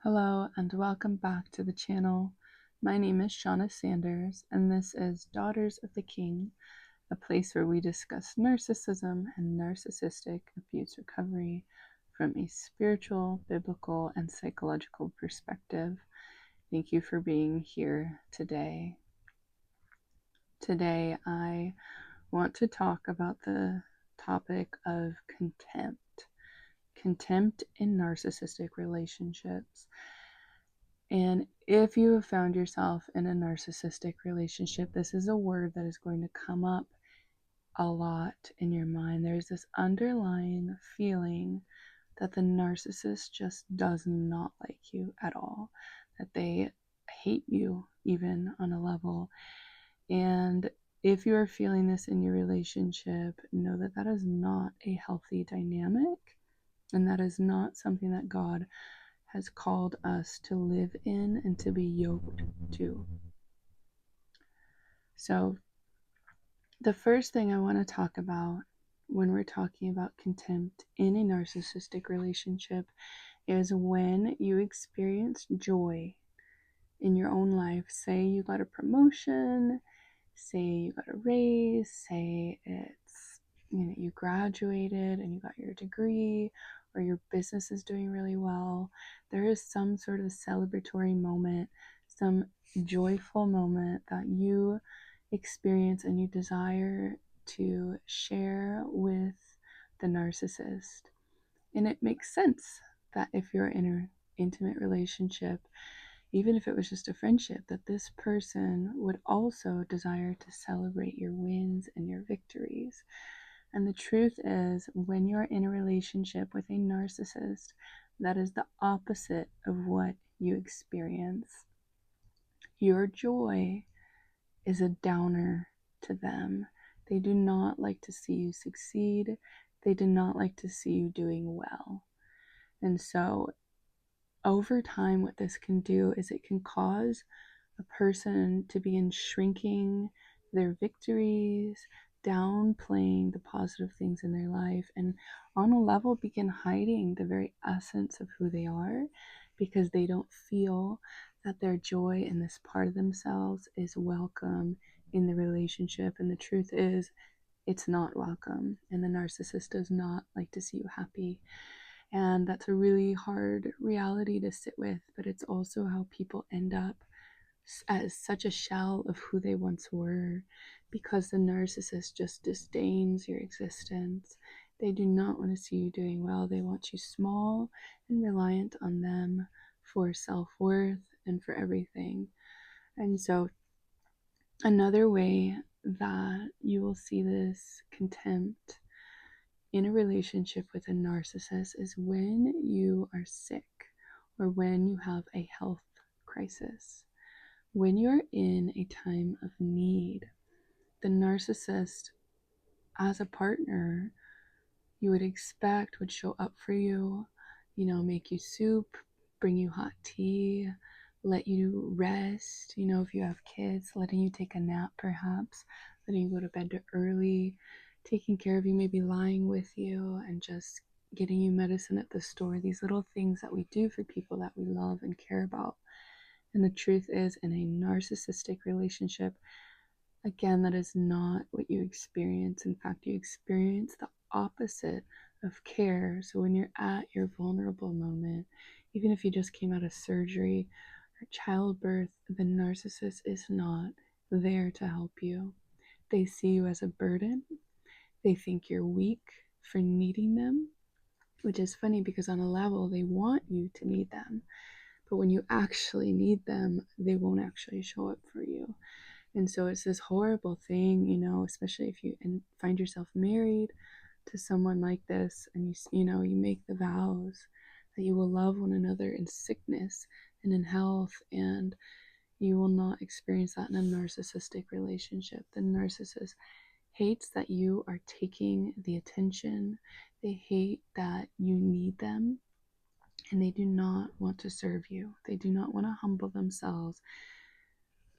Hello and welcome back to the channel. My name is Shauna Sanders and this is Daughters of the King, a place where we discuss narcissism and narcissistic abuse recovery from a spiritual, biblical, and psychological perspective. Thank you for being here today. Today I want to talk about the topic of contempt. Contempt in narcissistic relationships. And if you have found yourself in a narcissistic relationship, this is a word that is going to come up a lot in your mind. There's this underlying feeling that the narcissist just does not like you at all, that they hate you even on a level. And if you are feeling this in your relationship, know that that is not a healthy dynamic, and that is not something that God has called us to live in and to be yoked to. So, the first thing I want to talk about when we're talking about contempt in a narcissistic relationship is when you experience joy in your own life. Say you got a promotion, say you got a raise, say it's you graduated and you got your degree, or your business is doing really well. There is some sort of celebratory moment, some joyful moment that you experience and you desire to share with the narcissist. And it makes sense that if you're in an intimate relationship, even if it was just a friendship, that this person would also desire to celebrate your wins and your victories. And the truth is, when you're in a relationship with a narcissist, that is the opposite of what you experience. Your joy is a downer to them. They do not like to see you succeed. They do not like to see you doing well. And so over time, what this can do is it can cause a person to begin shrinking their victories, downplaying the positive things in their life, and on a level begin hiding the very essence of who they are, because they don't feel that their joy in this part of themselves is welcome in the relationship. And the truth is, it's not welcome, and the narcissist does not like to see you happy. And that's a really hard reality to sit with, but it's also how people end up as such a shell of who they once were, because the narcissist just disdains your existence. They do not want to see you doing well. They want you small and reliant on them for self-worth and for everything. And so another way that you will see this contempt in a relationship with a narcissist is when you are sick or when you have a health crisis. When you're in a time of need, the narcissist, as a partner, you would expect would show up for you, make you soup, bring you hot tea, let you rest, if you have kids, letting you take a nap perhaps, letting you go to bed early, taking care of you, maybe lying with you and just getting you medicine at the store. These little things that we do for people that we love and care about. And the truth is, in a narcissistic relationship, again, that is not what you experience. In fact, you experience the opposite of care. So when you're at your vulnerable moment, even if you just came out of surgery or childbirth, the narcissist is not there to help you. They see you as a burden. They think you're weak for needing them, which is funny because on a level, they want you to need them. But when you actually need them, they won't actually show up for you. And so it's this horrible thing, especially if you find yourself married to someone like this, and you make the vows that you will love one another in sickness and in health, and you will not experience that in a narcissistic relationship. The narcissist hates that you are taking the attention. They hate that you need them, and they do not want to serve you. They do not want to humble themselves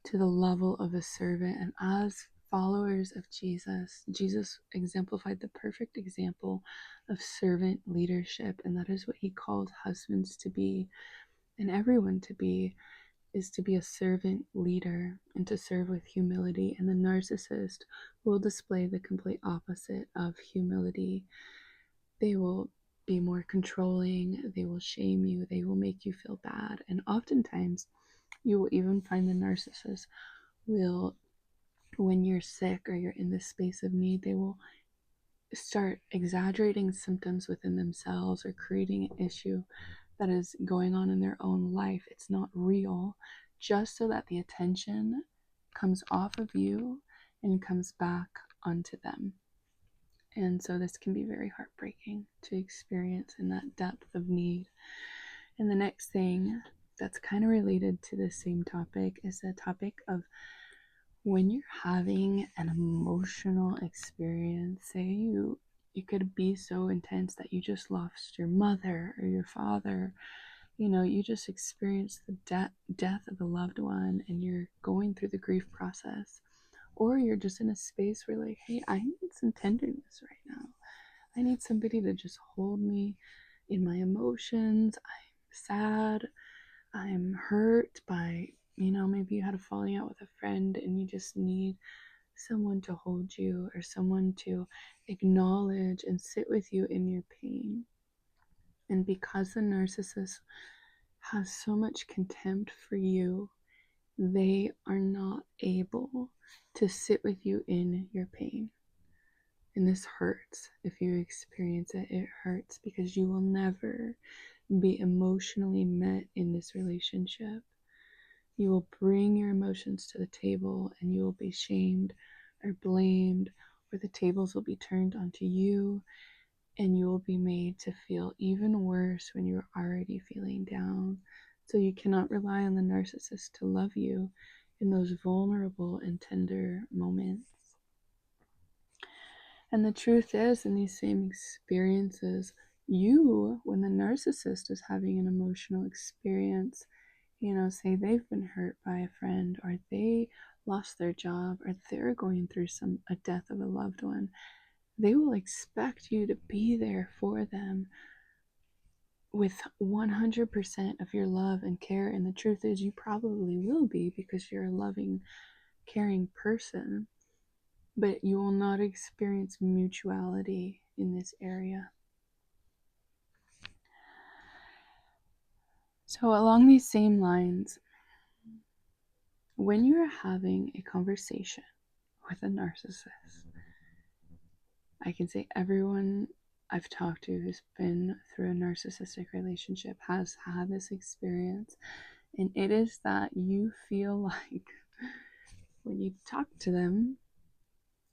to the level of a servant. And as followers of Jesus, Jesus exemplified the perfect example of servant leadership, and that is what he called husbands to be. and everyone to be, is to be a servant leader and to serve with humility. And the narcissist will display the complete opposite of humility. They will be more controlling, they will shame you, they will make you feel bad. And oftentimes, you will even find the narcissist will, when you're sick or you're in this space of need, they will start exaggerating symptoms within themselves or creating an issue that is going on in their own life. It's not real, just so that the attention comes off of you and comes back onto them. And so this can be very heartbreaking to experience in that depth of need. And the next thing that's kind of related to the same topic is the topic of when you're having an emotional experience. Say you could be so intense that you just lost your mother or your father. You just experienced the death of a loved one and you're going through the grief process. Or you're just in a space where, like, hey, I need some tenderness right now. I need somebody to just hold me in my emotions. I'm sad. I'm hurt by, maybe you had a falling out with a friend and you just need someone to hold you or someone to acknowledge and sit with you in your pain. And because the narcissist has so much contempt for you, they are not able to sit with you in your pain. And this hurts. If you experience it, it hurts because you will never be emotionally met in this relationship. You will bring your emotions to the table and you will be shamed or blamed, or the tables will be turned onto you and you will be made to feel even worse when you're already feeling down. So you cannot rely on the narcissist to love you in those vulnerable and tender moments. And the truth is, in these same experiences, when the narcissist is having an emotional experience, say they've been hurt by a friend, or they lost their job, or they're going through a death of a loved one, they will expect you to be there for them with 100% of your love and care. And the truth is, you probably will be because you're a loving, caring person. But you will not experience mutuality in this area. So along these same lines, when you're having a conversation with a narcissist, I can say everyone I've talked to who's been through a narcissistic relationship has had this experience. And it is that you feel like when you talk to them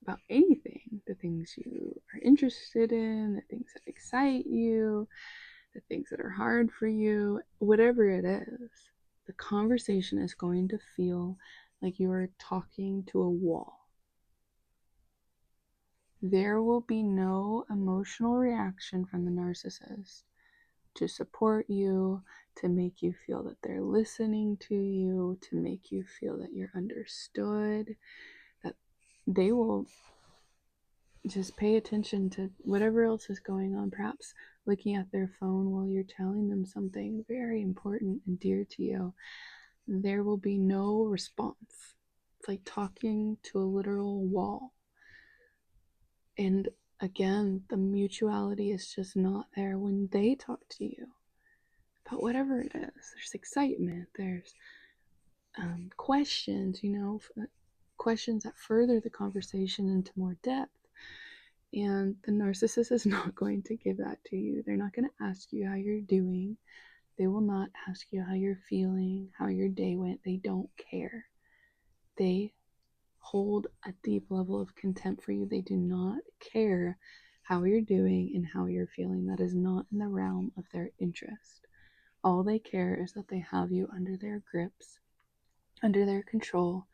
about anything, the things you are interested in, the things that excite you, the things that are hard for you, whatever it is, the conversation is going to feel like you are talking to a wall. There will be no emotional reaction from the narcissist to support you, to make you feel that they're listening to you, to make you feel that you're understood, that they will just pay attention to whatever else is going on, perhaps looking at their phone while you're telling them something very important and dear to you. There will be no response. It's like talking to a literal wall. And again, the mutuality is just not there when they talk to you about whatever it is. There's excitement, there's questions, questions that further the conversation into more depth. And the narcissist is not going to give that to you. They're not going to ask you how you're doing. They will not ask you how you're feeling, how your day went. They don't care. They hold a deep level of contempt for you. They do not care how you're doing and how you're feeling. That is not in the realm of their interest. All they care is that they have you under their grips, under their control,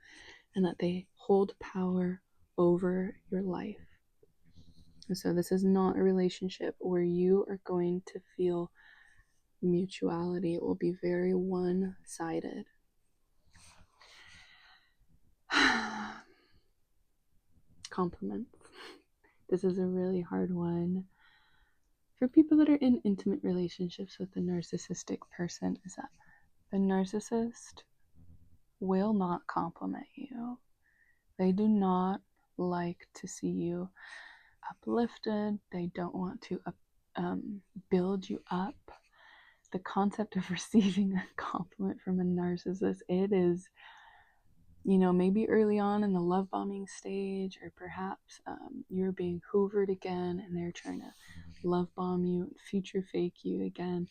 and that they hold power over your life. And so this is not a relationship where you are going to feel mutuality. It will be very one-sided. Compliments. This is a really hard one for people that are in intimate relationships with a narcissistic person, is that The narcissist will not compliment you. They do not like to see you uplifted. They don't want to build you up. The concept of receiving a compliment from a narcissist, it is, maybe early on in the love bombing stage, or perhaps you're being hoovered again and they're trying to love bomb you, future fake you again.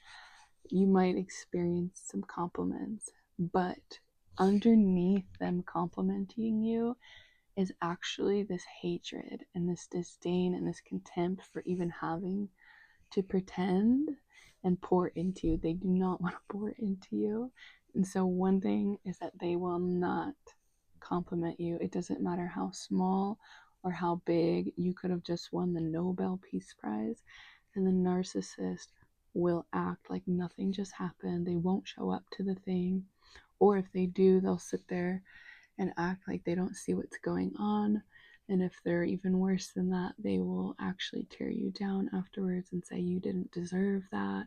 You might experience some compliments, but underneath them complimenting you is actually this hatred and this disdain and this contempt for even having to pretend and pour into you. They do not want to pour into you. And so one thing is that they will not compliment you. It doesn't matter how small or how big. You could have just won the Nobel Peace Prize, and the narcissist will act like nothing just happened. They won't show up to the thing, or if they do, they'll sit there and act like they don't see what's going on. And if they're even worse than that, they will actually tear you down afterwards and say you didn't deserve that.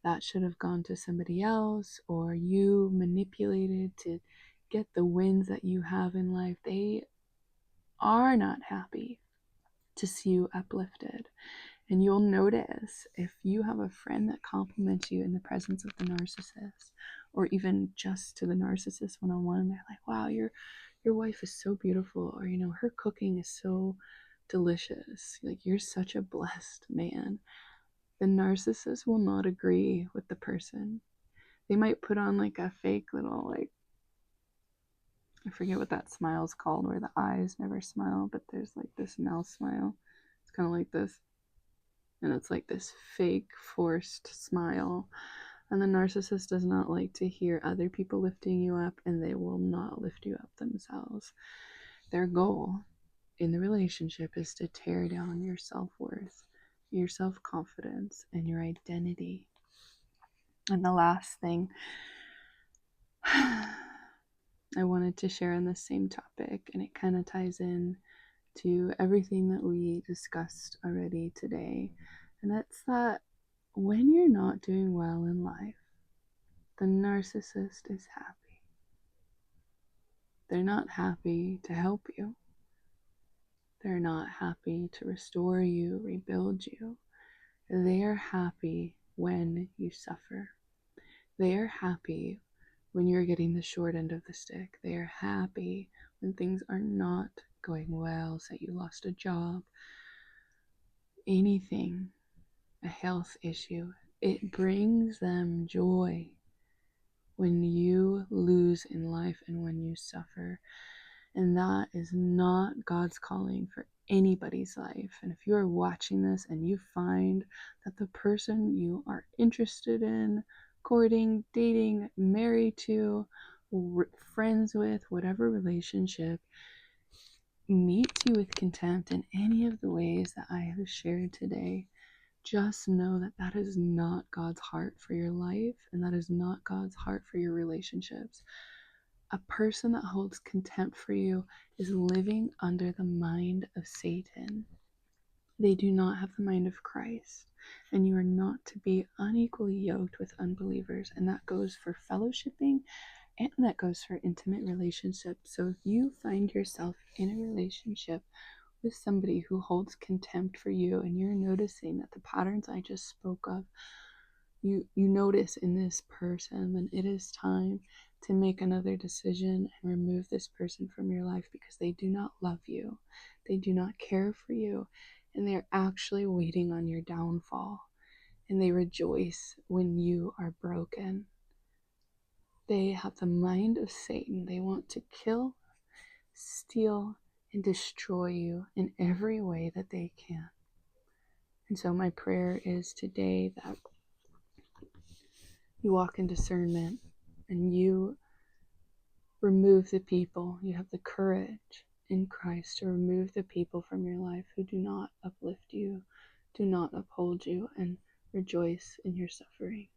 That should have gone to somebody else, or you manipulated to get the wins that you have in life. They are not happy to see you uplifted. And you'll notice if you have a friend that compliments you in the presence of the narcissist, or even just to the narcissist one-on-one, they're like, wow, your wife is so beautiful, or her cooking is so delicious, like you're such a blessed man. The narcissist will not agree with the person. They might put on like a fake little, like, I forget what that smile's called, where the eyes never smile, but there's like this mouth smile. It's kind of like this. And it's like this fake, forced smile. And the narcissist does not like to hear other people lifting you up, and they will not lift you up themselves. Their goal in the relationship is to tear down your self-worth, your self-confidence, and your identity. And the last thing I wanted to share on this same topic, and it kind of ties in to everything that we discussed already today, and that's that when you're not doing well in life, the narcissist is happy. They're not happy to help you. They're not happy to restore you, rebuild you. They are happy when you suffer. They are happy when you're getting the short end of the stick. They are happy when things are not going well, say you lost a job, anything, a health issue. It brings them joy when you lose in life and when you suffer. And that is not God's calling for anybody's life. And if you are watching this and you find that the person you are interested in, courting, dating, married to, friends with, whatever relationship, meets you with contempt in any of the ways that I have shared today, just know that that is not God's heart for your life, and that is not God's heart for your relationships. A person that holds contempt for you is living under the mind of Satan. They do not have the mind of Christ, and you are not to be unequally yoked with unbelievers, and that goes for fellowshipping, and that goes for intimate relationships. So if you find yourself in a relationship with somebody who holds contempt for you, and you're noticing that the patterns I just spoke of, you notice in this person, then it is time to make another decision and remove this person from your life, because they do not love you, they do not care for you, and they're actually waiting on your downfall, and they rejoice when you are broken. They have the mind of Satan. They want to kill, steal, and destroy you in every way that they can. And so my prayer is today that you walk in discernment and you remove the people. You have the courage in Christ to remove the people from your life who do not uplift you, do not uphold you, and rejoice in your suffering.